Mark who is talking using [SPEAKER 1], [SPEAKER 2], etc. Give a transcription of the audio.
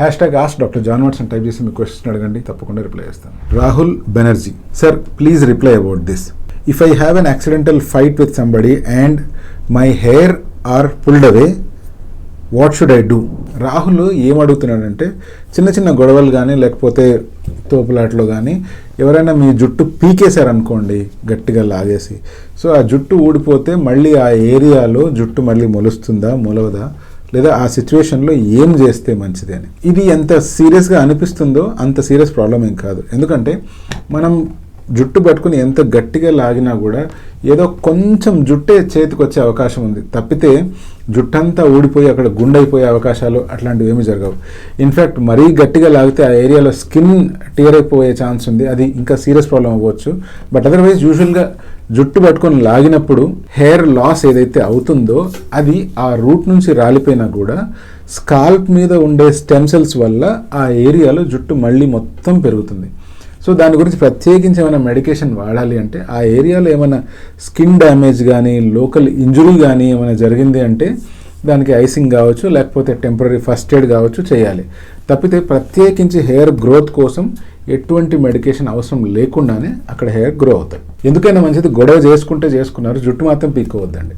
[SPEAKER 1] #ask Dr. John Watson type చేసి మీ question అడగండి, తప్పకుండా రిప్లై చేస్తాను. Rahul Banerjee, sir please reply about this. If I have an accidental fight with somebody and my hair are pulled away, what should I do? Rahul ఏమడుగుతున్నాడంటే, చిన్న చిన్న గొడవలు కానీ లేకపోతే తోపులాట్లో కానీ ఎవరైనా మీ జుట్టు పీకేశారనుకోండి గట్టిగా లాగేసి, సో ఆ జుట్టు ఊడిపోతే మళ్ళీ ఆ ఏరియాలో జుట్టు మళ్ళీ మొలుస్తుందా మొలవదా, లేదా ఆ సిచ్యువేషన్లో ఏం చేస్తే మంచిది అని. ఇది ఎంత సీరియస్గా అనిపిస్తుందో అంత సీరియస్ ప్రాబ్లం ఏం కాదు. ఎందుకంటే మనం జుట్టు పట్టుకుని ఎంత గట్టిగా లాగినా కూడా ఏదో కొంచెం జుట్టే చేతికి వచ్చే అవకాశం ఉంది తప్పితే జుట్టంతా ఊడిపోయి అక్కడ గుండైపోయే అవకాశాలు అట్లాంటివి ఏమీ జరగవు. ఇన్ఫ్యాక్ట్ మరీ గట్టిగా లాగితే ఆ ఏరియాలో స్కిన్ టియర్ అయిపోయే ఛాన్స్ ఉంది, అది ఇంకా సీరియస్ ప్రాబ్లం అవ్వచ్చు. బట్ అదర్వైజ్ యూజువల్గా జుట్టు పట్టుకొని లాగినప్పుడు హెయిర్ లాస్ ఏదైతే అవుతుందో అది ఆ రూట్ నుంచి రాలిపోయినా కూడా స్కాల్ప్ మీద ఉండే స్టెమ్ సెల్స్ వల్ల ఆ ఏరియాలో జుట్టు మళ్ళీ మొత్తం పెరుగుతుంది. సో దాని గురించి ప్రత్యేకించి ఏమైనా మెడికేషన్ వాడాలి అంటే ఆ ఏరియాలో ఏమైనా స్కిన్ డ్యామేజ్ కానీ లోకల్ ఇంజురీ కానీ ఏమైనా జరిగింది అంటే దానికి ఐసింగ్ కావచ్చు లేకపోతే టెంపరీ ఫస్ట్ ఎయిడ్ కావచ్చు చేయాలి. తప్పితే ప్రత్యేకించి హెయిర్ గ్రోత్ కోసం ఎటువంటి మెడికేషన్ అవసరం లేకుండానే అక్కడ హెయిర్ గ్రో అవుతాయి. ఎందుకైనా మంచిది గొడవ చేసుకుంటే చేసుకున్నారు, జుట్టు మాత్రం పీక్కోవద్దండి.